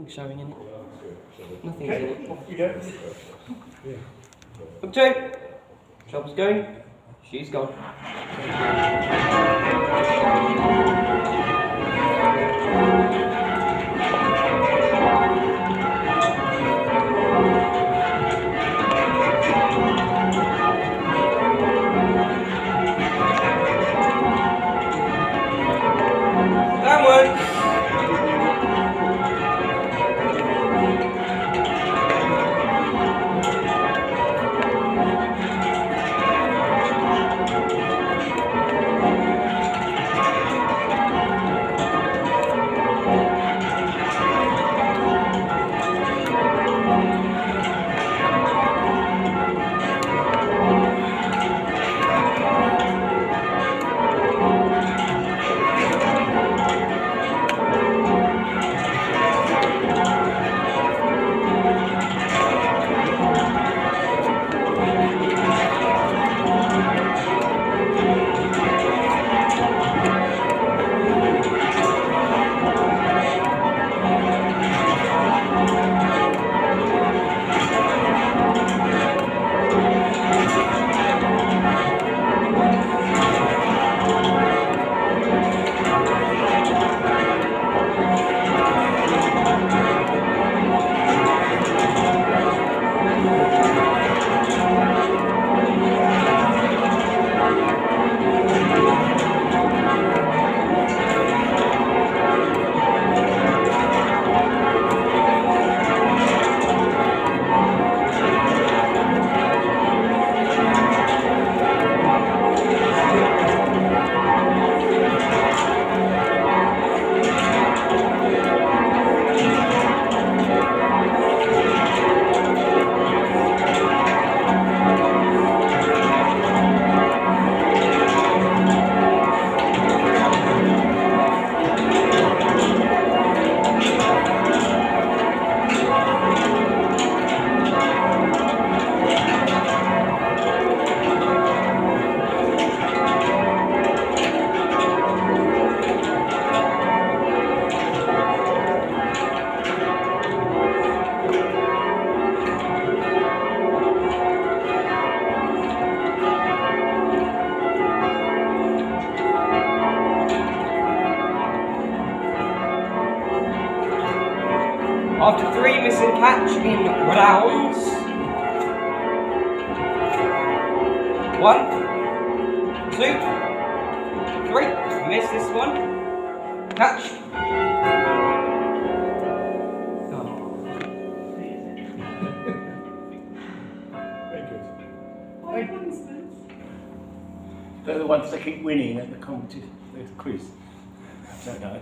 Nothing's showing in it. Nothing's Okay, in it. off you go. Octave! Trouble's going. She's gone. Downwards! After 3 missing catch in rounds. 1, 2, 3. Miss this one. Catch. Very good. They're the ones that keep winning at the competition, the quiz. I don't know.